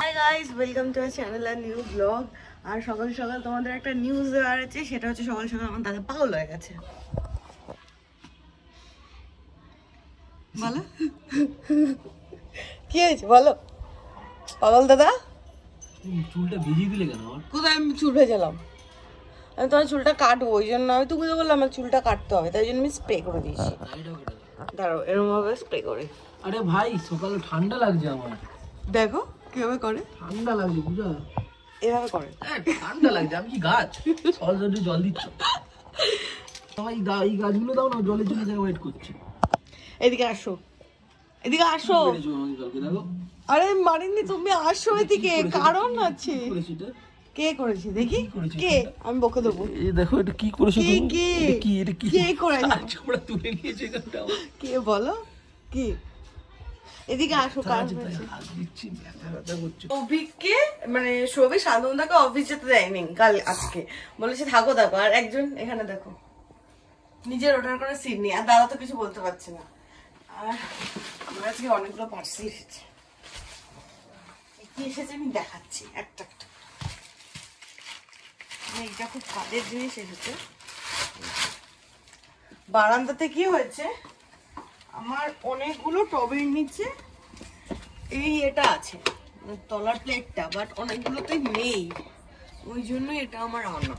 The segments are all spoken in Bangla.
High guys, welcome to our channel আর নিউ ব্লগ। আর সকাল সকাল তোমাদের একটা নিউজ দেওয়ার আছে, সেটা হচ্ছে সকাল সকাল আমার দাদা পাগল হয়ে গেছে। বলো কি হয়েছে, বলো পাগল দাদা। চুলটা ভিজিয়ে দিলে কেন? কোথায় আমি চুল ভেজালাম? আমি তোমার চুলটা কাটবো, ওই জন্য আমি তোকে বললাম আমার চুলটা কাটতে হবে, তাই জন্য আমি স্প্রে করে দিয়েছি। দাঁড়াও, এরকম ভাবে স্প্রে করে। আরে ভাই, সকালে ঠান্ডা লাগছে আমার। দেখো কিভাবে করে, ঠান্ডা লাগছে বুঝা, এভাবে করে। ঠান্ডা লাগছে। আমি কি গাছ অলরেডি জল দিচ্ছ? সবাই এই গাছগুলো দাও না, জলের জন্য ওয়েট করছে। এদিকে আসো, এদিকে আসো। দেখো, আরে মারিনি, তুমি আসো এদিকে, কারণ আছে। কে করেছে দেখি, কে? আমি বকে দেবো। এই দেখো, এটা কি করেছো তুমি? এটা কি? এটা কি কে করেছে? আমরা তুলে নিয়েছি এখানটা। কে বলো কি? এদিকে আসো। কাজ দিচ্ছি, ব্যথা করছে। অভিককে মানে সবই শান্তনুদাকে অফিস যেতে দেয়নি কাল, আজকে বলেছে থাকো থাকো। আর একজন এখানে দেখো, নিজের ওটার করে সিট নেই, আর দাদা তো কিছু বলতে পারছে না। আর আমার আজকে অনেকগুলো পার্সেল এসেছে। কি এসেছে আমি দেখাচ্ছি একটা একটা। এইটা খুব কাজের জিনিস এসেছে। বারান্দাতে কি হয়েছে, আমার অনেকগুলো টবের নিচে এই এটা আছে তলার প্লেটটা, বাট অনেকগুলোতে নেই, ওই জন্য এটা আমার আনা।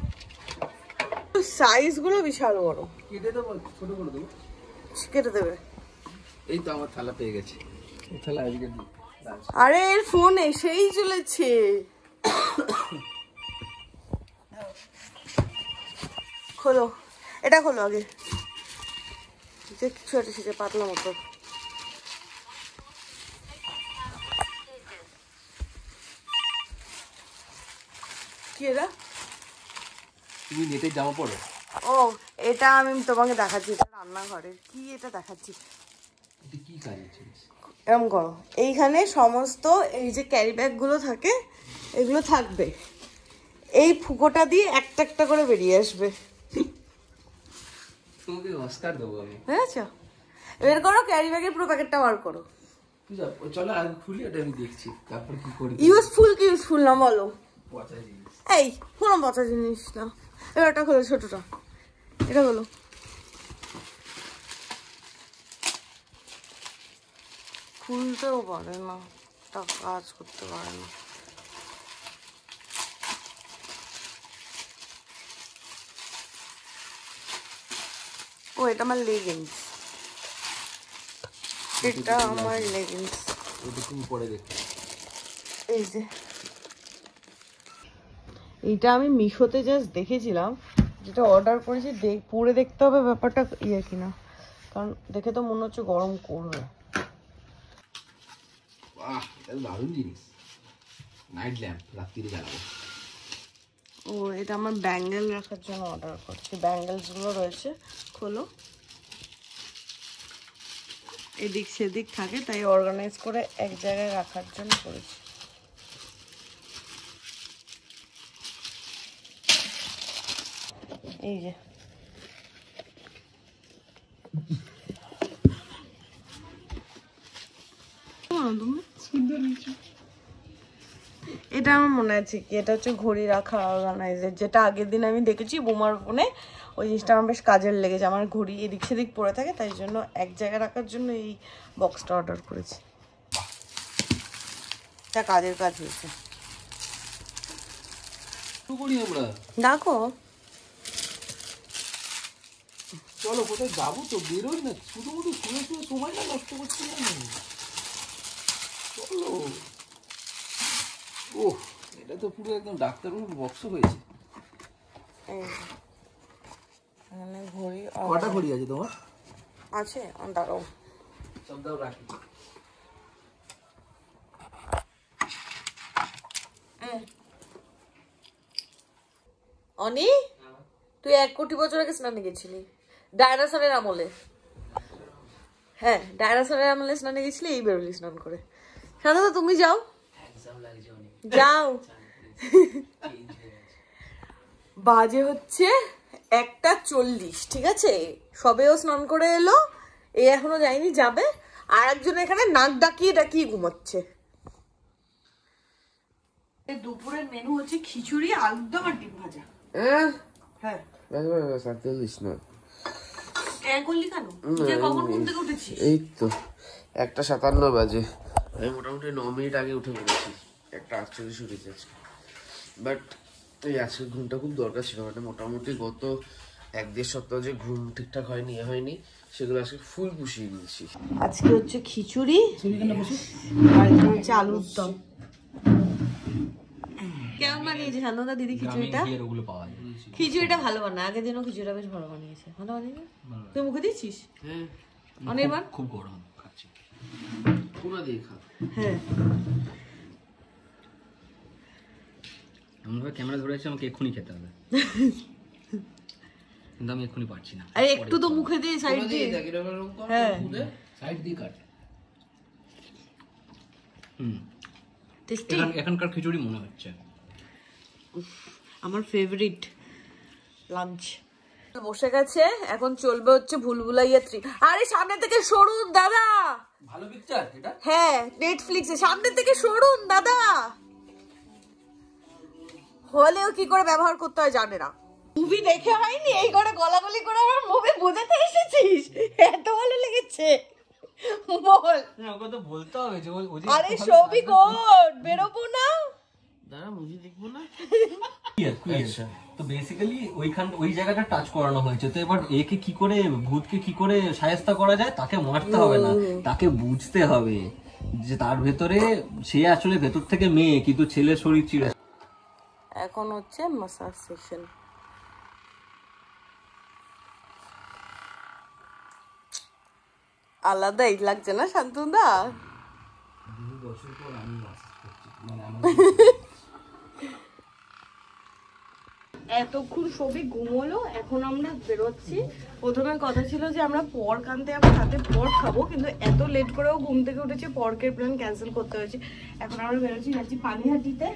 সাইজ গুলো বিশাল বড়। কেটে দেবো, ছোট করে দেবো। কেটে দেবে। এই তো আমার থালা পেয়ে গেছে। এই থালা আজকে আরে এর ফোন এসেই চলেছে। খোলো, এটা খোলো আগে। কিছু একটা এসেছে পাতলা মতো। কি এটা? তুমি নেটে জামা পড়ো? ও, এটা আমি তোমাকে দেখাচ্ছি, এটা রান্নাঘরের। কি এটা দেখাচ্ছি, এটা কি কাজ আছে? এরকম করো, এইখানে সমস্ত এই যে ক্যারি ব্যাগ গুলো থাকে এগুলো থাকবে, এই ফুকোটা দিয়ে একটা একটা করে বেরিয়ে আসবে। তোমাকে অস্কার দেবো আমি। বুঝেছো? বের করো ক্যারি ব্যাগের পুরো প্যাকেটটা বার করো। চলো আগে খুলি, এটা আমি দেখছি তারপর কি করি। ইউজফুল কি ইউজফুল না বলো? পচা জিনিস। এই কোনো পচা জিনিস না। এবারটা খোলো, ছোটটা এটা হলো। খুলতেও পারে না, তা কাজ করতে পারে না। ও, এটা আমার লেগিংস। এটা আমার লেগিংস। এটা তুমি পরে দেখো। এই যে এইটা আমি মিশোতে জাস্ট দেখেছিলাম, যেটা অর্ডার করেছি, পরে দেখতে হবে ব্যাপারটা ইয়ে কিনা, কারণ দেখে তো মনে হচ্ছে গরম করবে। বাহ, এটা দারুণ জিনিস। নাইট ল্যাম্প, রাত্রিরে জ্বালাবো। ও, এটা আমার ব্যাঙ্গেল রাখার জন্য অর্ডার করছি। ব্যাঙ্গেলস গুলো রয়েছে, খোলো। এদিক সেদিক থাকে, তাই অর্গানাইজ করে এক জায়গায় রাখার জন্য করেছি। এই যে এটা আমার মনে আছে কি, এটা হচ্ছে ঘড়ি রাখা অর্গানাইজার, যেটা আগের দিন আমি দেখেছি বোমার ফোনে। ওই জিনিসটা আমার বেশ কাজের লেগেছে। আমার ঘড়ি এদিক সেদিক পড়ে থাকে, তাই জন্য এক জায়গায় রাখার জন্য এই বক্সটা অর্ডার করেছি। তা কাজের কাজ হয়েছে। দেখো, চলো কোথায় যাবো তো, বেরোই না, শুধু শুয়ে শুয়ে সময়টা নষ্ট করছি না। চলো। ওহ, এটা তো পুরো একদম ডাক্তারবাবুর বক্স হয়েছে। ঘড়ি কটা ঘড়ি আছে তোমার? আছে, দাঁড়াও সব দাও, রাখি। অনি, তুই 1 কোটি বছর আগে স্নানে গেছিলি, ডায়নোসরের আমলে। হ্যাঁ, ডায়নোসরের আমলে স্নানে গেছিলি, এই বেরোলি স্নান করে। সাধারণত তুমি যাও, যাও। বাজে হচ্ছে 1টা 40, ঠিক আছে? সবেও স্নান করে এলো, এ এখনো যায়নি, যাবে। আর একজন এখানে নাক ডাকিয়ে ডাকিয়ে ঘুমাচ্ছে। দুপুরের মেনু হচ্ছে খিচুড়ি, আলুর দম আর ডিম ভাজা। হ্যাঁ করলি কেন? কখন ঘুম থেকে উঠেছিস? এই তো 1:57 বাজে। আমি মোটামুটি 9 মিনিট আগে উঠে পড়েছি। 1:48 উঠেছি আজকে। বাট এই আজকে ঘুমটা খুব দরকার ছিল, মানে মোটামুটি গত 1-1.5 সপ্তাহ যে ঘুম ঠিকঠাক হয়নি সেগুলো আজকে ফুল পুষিয়ে দিয়েছি। আজকে হচ্ছে খিচুড়ি আর এটা হচ্ছে আলুর দম। কেমন বানিয়েছে শান্তদা দিদি খিচুড়িটা? খিচুড়িটা ভালো বানায়, আগের দিনও খিচুড়িটা বেশ ভালো বানিয়েছে। ভালো বানিয়েছে? তুই মুখে দিয়েছিস? হ্যাঁ অনির্বাণ খুব গরম খাচ্ছি, পুরো দিয়ে খা। হ্যাঁ এমনভাবে ক্যামেরা ধরে আছে, আমাকে এক্ষুনি খেতে হবে, কিন্তু আমি এক্ষুনি পারছি না। আরে একটু তো মুখে দিয়ে সাইড দিয়ে। হ্যাঁ সাইড দিয়ে কাট। টেস্টি। এখানকার খিচুড়ি মনে হচ্ছে আমার ফেভারিট লাঞ্চ। বসে গেছে, এখন চলবে হচ্ছে ভুলভুলাইয়া 3। আরে সামনে থেকে সরুন দাদা। ভালো পিকচার এটা। হ্যাঁ নেটফ্লিক্সে, সামনে থেকে সরুন দাদা। হলেও কি করে ব্যবহার করতে হয় জানে না। মুভি দেখে হয়নি, এই করে গলাগলি করে আমার মুভি বোঝাতে এসেছিস? এত ভালো লেগেছে বল। ওকে তো বলতে হবে যে আরে সবই কোড বেরোবো না, দাঁড়া মুভি দেখবো না। তো বেসিক্যালি ওই জায়গাটা টাচ করানো হয়েছে। তো এবার একে কি করে, ভূতকে কি করে শায়েস্তা করা যায়, তাকে মারতে হবে না, তাকে বুঝতে হবে যে তার ভেতরে সে আসলে ভেতর থেকে মেয়ে, কিন্তু ছেলের শরীর চিড়ে। এখন হচ্ছে মাসাজ সেশন। আলাদাই লাগছে না শান্তদা? এতক্ষণ সবই ঘুমোলো, এখন আমরা বেরোচ্ছি। প্রথমে কথা ছিল যে আমরা পর্ক আনতে যাবো, সাথে পর্ক খাবো, কিন্তু এত লেট করেও ঘুম থেকে উঠেছে, পর্কের প্ল্যান ক্যান্সেল করতে হয়েছে। এখন আমরা বেরোচ্ছি, যাচ্ছি পানিহাটিতে,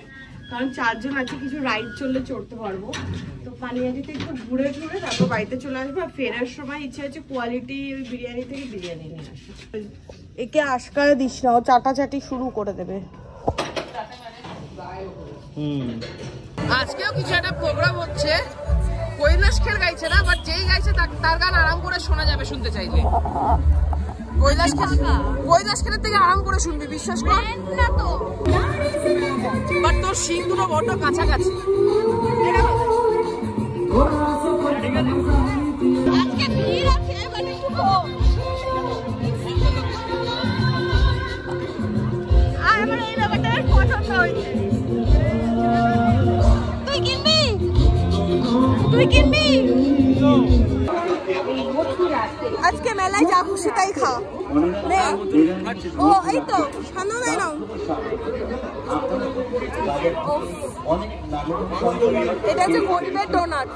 কারণ 4 জন আছে, কিছু রাইড চললে চড়তে পারবো। তো পানিহাটিতে একটু ঘুরে ঘুরে তারপর বাড়িতে চলে আসবো। আর ফেরার সময় ইচ্ছে হচ্ছে কোয়ালিটি বিরিয়ানি থেকে বিরিয়ানি নিয়ে আসবো। একে আশকারে দিস না, ও চাটাচাটি শুরু করে দেবে। আজকেও কিছু একটা প্রোগ্রাম হচ্ছে, কৈলাস খের গাইছে না, বাট যেই গাইছে তার গান আরাম করে শোনা যাবে শুনতে চাইলে। কৈলাস খেরের থেকে আরাম করে শুনবি, বিশ্বাস কর না তো। বাট তোর শিং দুটো বড্ড কাছাকাছি। আজকে ভিড় আছে মানে খুব, আর আমার এই ব্যাপারটা পছন্দ হয়েছে। তুই কিনবি? আজকে মেলায় যা খুশি তাই খা। ও এই তো সামনে নাই নাও। এটা হচ্ছে গরিবের ডোনাট।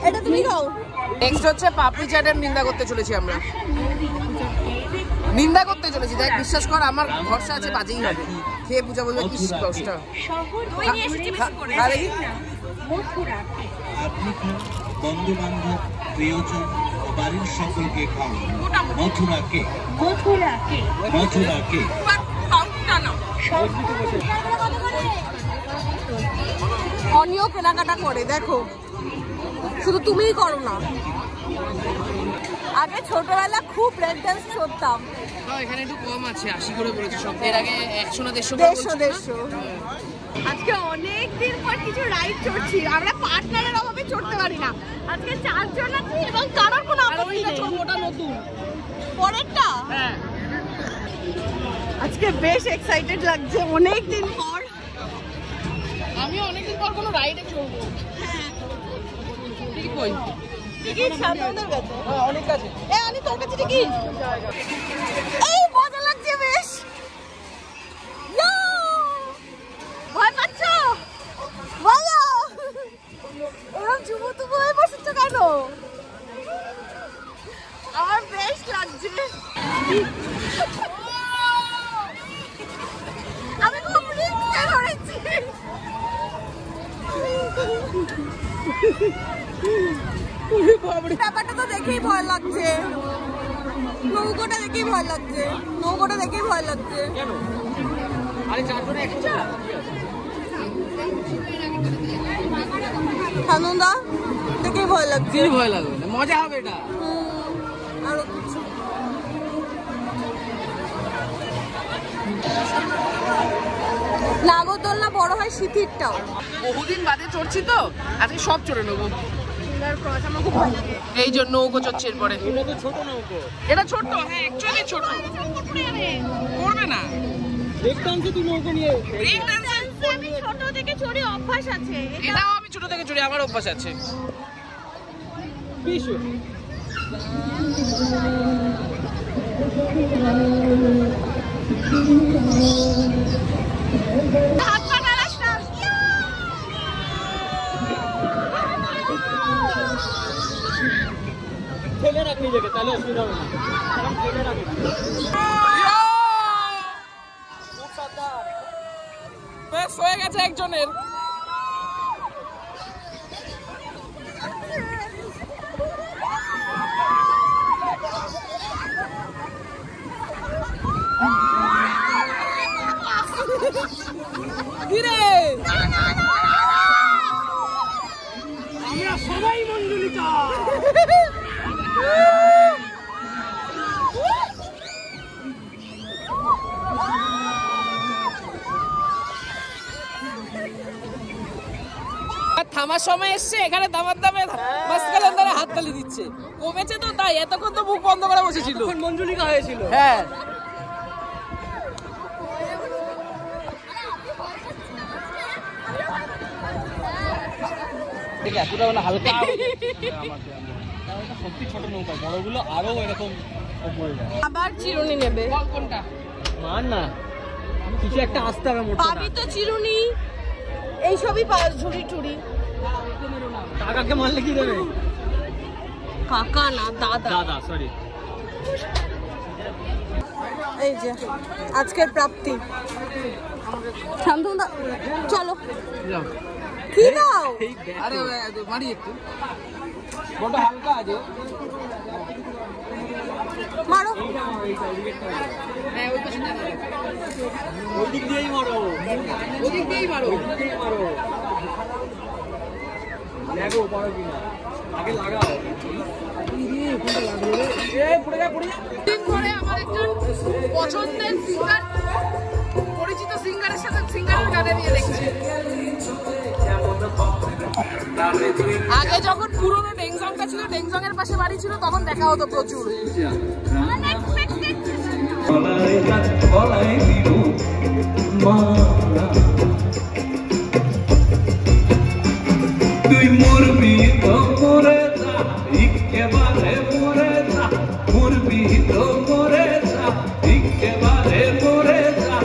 এটা তুমি খাও। নেক্সট হচ্ছে পাপড়ি চাটের নিন্দা করতে চলেছি আমরা, নিন্দা করতে চলেছি। দেখ বিশ্বাস কর, আমার ভরসা আছে বাজেই হবে। খেয়ে পূজা বলবে কি কষ্ট। বন্ধু বান্ধব প্রিয়জন ও বাড়ির সকলকে খাওয়ান মথুরা কেক। অনিও কেনাকাটা করে, দেখো শুধু তুমিই করো না। আগে ছোটবেলা খুব ব্রেক ডান্স করতাম। এখানে একটু কম আছে, 80 করে বলেছে সব। এর আগে 100 না 150। আজকে অনেক দিন পর কিছু রাইড চড়ছি। আমরা পার্টনারের অভাবে চড়তে পারি না। আজকে 4 জন আছি এবং কারোর কোনো আপত্তি নেই। ওটা নতুন পরেরটা। হ্যাঁ, আজকে বেশ এক্সাইটেড লাগছে, অনেক দিন পর। আমি অনেকদিন পর কোনো রাইডে চড়বো। ঠিক কই? টিকিট শান্তদের কাছে। হ্যাঁ, অনেক কাছে। আমি তোর কাছে টিকিট। এই মজা লাগছে বেশ। ভয় পাচ্ছ? বলো ওরকম চুমু তুমু হয়ে বসেছ কেন? আমার বেশ লাগছে। আমি খুব রিস্কে ধরেছি। ব্যাপারটা তো দেখেই ভয় লাগছে। নৌকোটা দেখেই ভয় লাগছে, নৌকোটা দেখেই ভয় লাগছে। কেন? আরে চারজনে একসাথে সানন্দা দেখেই ভয় লাগছে। কি ভয় লাগবে না, মজা হবে এটা। আরো কিছু নাগরদোলনা বড় হয় শীতেরটাও। বহুদিন বাদে চড়ছি তো, আজকে সব চড়ে নেবো। এই জন্য নৌকো চড়ছে এরপরে। এটা তো ছোট নৌকো। এটা ছোট, হ্যাঁ অ্যাকচুয়ালি ছোট। করবে না। দেখতাম যে তুই নৌকো নিয়ে। আমি ছোট থেকে চড়ে অভ্যাস আছে। এটাও আমি ছোট থেকে চড়ি, আমার অভ্যাস আছে। হাত পা নাড়াস না। ঠেলে রাখ নিজেকে, তাহলে অসুবিধা হবে না। ঠেলে রাখ। বেশ হয়ে গেছে একজনের। আমরা সবাই মঞ্জুলিকা। থামার সময় এসছে, এখানে দামার দামে মাঝখানে ধরে হাততালি দিচ্ছে। কমেছে তো তাই, এতক্ষণ তো মুখ বন্ধ করে বসেছিল। মঞ্জুলিকা হয়েছিল। হ্যাঁ হালকা সত্যি ছোট নৌকা, বড়গুলো আরো এরকম পড়ে যায়। আবার চিরুনি নেবে। কোনটা? মার না, কিছু একটা আসতে হবে মোটা। পাবি তো চিরুনি, এইসবই পাওয়া, ঝুড়ি টুড়ি। কাকাকে মারলে কি দেবে? কাকা না দাদা। দাদা, সরি। এই যে আজকের প্রাপ্তি। শান্তনদা চলো। কি দাও? আরে মারি একটু। বড় হালকা আছে। মারো। হ্যাঁ ওই পাশে মারো। ওই দিক দিয়েই মারো। ওদিক দিয়েই মারো। মারো। লাগো পারো কিনা, আগে লাগাও। দিন ধরে আমার একজন পছন্দের সিঙ্গার, পরিচিত সিঙ্গারের সাথে সিঙ্গারের গানে নিয়ে দেখছি। আগে যখন পুরনো ডেংজংটা ছিল, ডেংজংয়ের পাশে বাড়ি ছিল, তখন দেখা হতো প্রচুর। তুই মরবি তো মরে যা, একেবারে মরে যা, মরবি তো মরে যা, একেবারে মরে যা,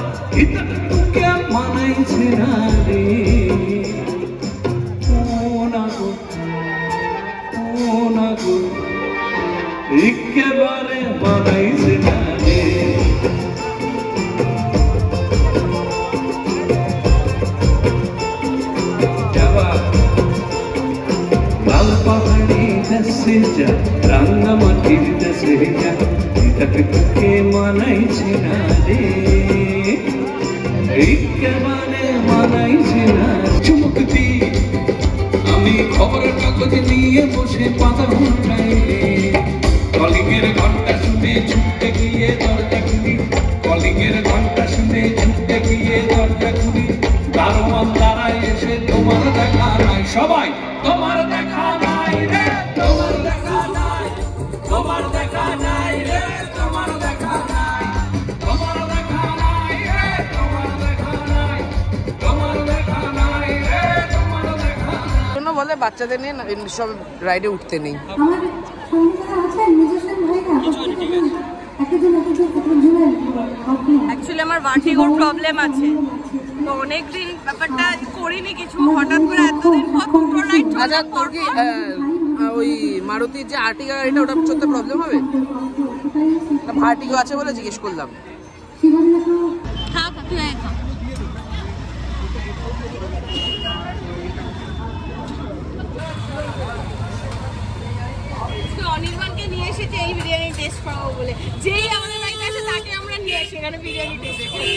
এটা তোকে মানাইছে না রে। একেবারে মানাইছে না রে। লাল পাহাড়ি দেশে যা, রাঙ্গা মাটির দেশে যা, এটাকে তোকে মানাইছে না রে, একেবারে মানাইছে না। চুমুক দি আমি খবরের কাগজ নিয়ে বসে পাতা উল্টাইলে, কলিংয়ের ঘন্টা শুনে ছুটে গিয়ে দরজা খুলি, কলিংয়ের ঘন্টা শুনে ছুটে গিয়ে দরজা খুলি, দারোয়ান দাঁড়ায় এসে তোমার দেখা নাই, সবাই তোমার দেখা নাই রে, তোমার দেখা নাই, তোমার দেখা নাই রে, তোমার দেখা নাই, তোমার দেখা নাই রে, তোমার দেখা নাই, তোমার দেখা নাই রে, তোমার দেখা নাই। জন্য বলে বাচ্চাদের নিয়ে সব রাইডে উঠতে নেই। অ্যাকচুয়ালি আমার ভার্টিগোর প্রবলেম আছে, তো অনেকদিন ব্যাপারটা করিনি কিছু, হঠাৎ করে এতদিন পর দুটো রাইড। আচ্ছা তোর কি ওই মারুতির যে আর্টিগা গাড়িটা, ওটা চলতে প্রবলেম হবে? ভার্টিগো আছে বলে জিজ্ঞেস করলাম। থাক তুই আয় খা। অনির্বাণকে নিয়ে এসেছি এই বিরিয়ানি টেস্ট করাবো বলে। যেই আমাদের বাড়িতে আসে তাকে আমরা নিয়ে আসি এখানে বিরিয়ানি টেস্ট করতে।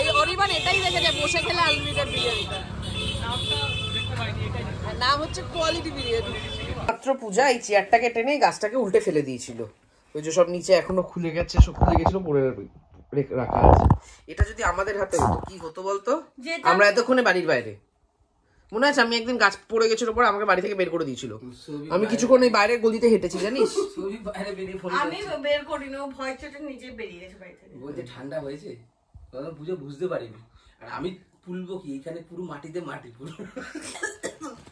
এই অরিবান এটাই দেখে যায় বসে খেলে আনলিমিটেড বিরিয়ানিটা। নাম হচ্ছে কোয়ালিটি বিরিয়ানি। মাত্র পূজা এই চেয়ারটাকে টেনে গাছটাকে উল্টে ফেলে দিয়েছিল। ওই যে সব নিচে এখনো খুলে গেছে, সব খুলে গেছিল, পরে রাখা আছে। এটা যদি আমাদের হাতে হতো কি হতো বলতো? আমরা এতক্ষণে বাড়ির বাইরে। মনে আছে আমি একদিন গাছ পড়ে গেছিল, পরে আমাকে বাড়ি থেকে বের করে দিয়েছিল। আমি কিছুক্ষণ এই বাইরের গলিতে হেঁটেছি জানিস। আমি বের করিনি, ও ভয় চোটে নিজে বেরিয়ে গেছে বাড়ি থেকে। বলতে ঠান্ডা হয়েছে, তখন বুঝে বুঝতে পারিনি। আর আমি তুলবো কি, এখানে পুরো মাটিতে মাটি পুরো।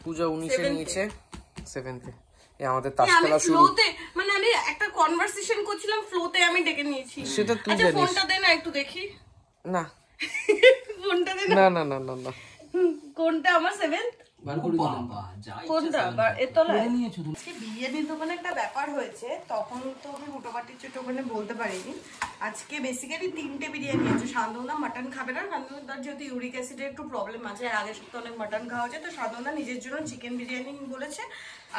পূজা 19-এ নিয়েছে, 7th-এ। এই আমাদের তাস খেলা শুরু। ফ্লোতে মানে আমি একটা কনভারসেশন করছিলাম, ফ্লোতে আমি ডেকে নিয়েছি। সেটা তুই আচ্ছা জানিস। ফোনটা দে না একটু দেখি। না ফোনটা দে না না না না না কোনটা আমার 7th? বাবা যা কোনটা? এতলায় আজকে বিরিয়ানির দোকানে একটা ব্যাপার হয়েছে, তখন তো আমি মোটামুটি ছোট ওখানে বলতে পারিনি। আজকে বেসিক্যালি 3টে বিরিয়ানি আছে। শান্তনুদা মাটন খাবে না, শান্তনুদার যেহেতু ইউরিক অ্যাসিডের একটু প্রবলেম আছে, আর আগের সপ্তাহে অনেক মাটন খাওয়া হয়েছে, তো শান্তনুদা নিজের জন্য চিকেন বিরিয়ানি বলেছে।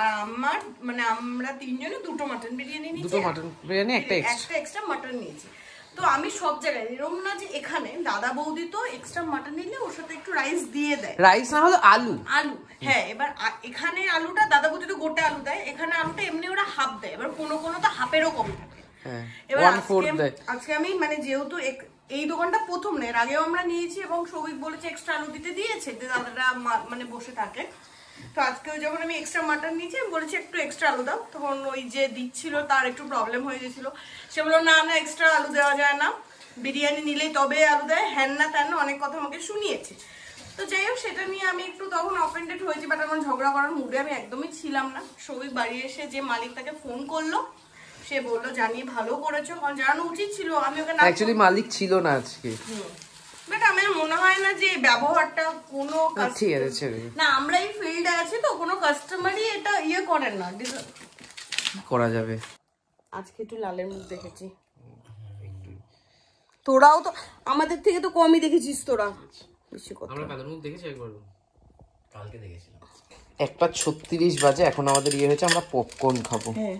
আর আমার মানে আমরা 3 জনে 2টো মাটন বিরিয়ানি নিয়েছি, 2টো মাটন বিরিয়ানি, একটা এক্সট্রা মাটন নিয়েছি। তো আমি সব জায়গায় এরকম না যে এখানে দাদা বৌদি তো এক্সট্রা মাটন নিলে ওর সাথে একটু রাইস দিয়ে দেয়, রাইস না হলো আলু। হ্যাঁ, এবার এখানে আলুটা দাদা বৌদি তো গোটা আলু দেয়, এখানে আলুটা এমনি ওরা হাফ দেয়। এবার কোনো তো হাফেরও কম থাকে। এবার আজকে আমি মানে যেহেতু এই দোকানটা প্রথম না, এর আগেও আমরা নিয়েছি এবং সৌভিক বলেছে এক্সট্রা আলু দিতে দিয়েছে যে দাদারা মানে বসে থাকে। তো আজকে যখন আমি এক্সট্রা মাটন নিয়েছি আমি বলেছি একটু এক্সট্রা আলু দাও, তখন ওই যে দিচ্ছিল তার একটু প্রবলেম হয়ে গেছিল। সে বললো না না এক্সট্রা আলু দেওয়া যায় না, বিরিয়ানি নিলেই তবে আলু দেয়, হ্যান না তেন না, অনেক কথা আমাকে শুনিয়েছে। তো যাই হোক সেটা নিয়ে আমি একটু তখন অফেন্ডেড হয়েছি, বাট আমার ঝগড়া করার মুডে আমি একদমই ছিলাম না। সৌভিক বাড়ি এসে যে মালিক তাকে ফোন করলো, সে বললো জানিয়ে ভালো করেছো, কারণ জানানো উচিত ছিল। আমি ওকে অ্যাকচুয়ালি মালিক ছিল না আজকে, বাট আমার মনে হয় না যে ব্যবহারটা কোনো ঠিক আছে ছেড়ে না, আমরা এই ফিল্ডে আছি তো কোনো কাস্টমারই এটা ইয়ে করেন না, করা যাবে। আজকে একটু লালের মুখ দেখেছি, তোরাও তো আমাদের থেকে তো কমই দেখেছিস তোরা। আমরা কাদের মুখ দেখেছি একবার, কালকে দেখেছিলাম। 1:36 বাজে, এখন আমাদের ইয়ে হয়েছে, আমরা পপকর্ন খাবো। হ্যাঁ,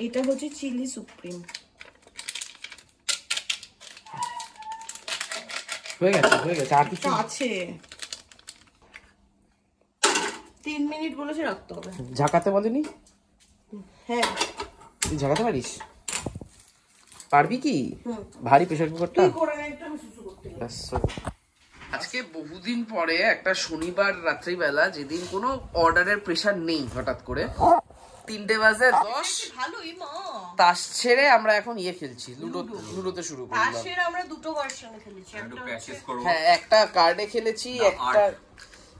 এটা হচ্ছে চিলি সুপ্রিম। হয়ে গেছে আর কিছু আছে, 3 মিনিট বলেছে রাখতে হবে। ঝাঁকাতে বলেনি? হ্যাঁ, তুই ঝাঁকাতে পারিস? পারবি কি? ভারী প্রেসার কুকারটা। আজকে বহুদিন পরে একটা শনিবার রাত্রিবেলা, যেদিন কোনো অর্ডারের প্রেসার নেই, হঠাৎ করে 3:10 ভালোই মা তাস ছেড়ে আমরা এখন ইয়ে খেলছি, লুডোতে শুরু করলাম। তাসের আমরা দুটো ভার্সনে খেলেছি, হ্যাঁ, একটা কার্ডে খেলেছি, একটা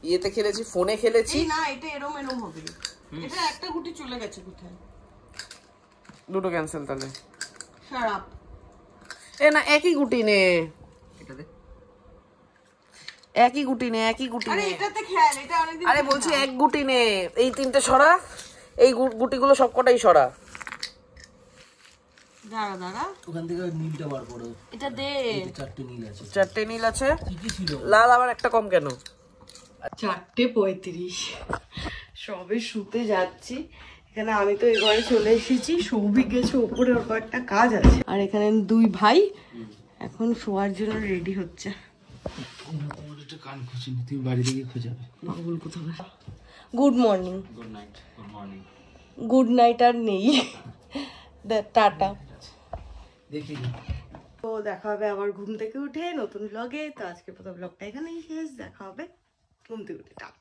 ইয়েতে খেলেছি, ফোনে খেলেছি। না এটা এরম হবে, এটা একটা গুটি চলে গেছে কোথায়। দুটো ক্যান্সেল তাহলে। খারাপ এ না, একই গুটি নে, একই গুটি নে। আরে এটাতে খেল, এটা অনেকদিন। আরে বলছি এক গুটি নে, এই 3টে সরা, এই গুটিগুলো সবকটাই সরা। দাঁড়া ওখান থেকে নীলটা বার করো, এটা দে। 4টে নীল আছে। 4টে নীল আছে, কি কি ছিল? লাল আবার একটা কম কেন? 4:35 সবে শুতে যাচ্ছি। এখানে আমি তো এই ঘরে চলে এসেছি, সৌভিক গেছে ওপরে, ওর কয়েকটা কাজ আছে। আর এখানে 2 ভাই এখন শোয়ার জন্য রেডি হচ্ছে। কান খুঁজিনি, তুমি বাড়ি থেকে খোঁজাবে। পাগল কোথায়। Good morning. Good night. Good morning. Good night আর নেই, টাটা। দেখি তো দেখা হবে আবার ঘুম থেকে উঠে নতুন ব্লগে। তো আজকে প্রথম ব্লগটা এখানেই শেষ, দেখা হবে ঘুম থেকে উঠে। টাটা।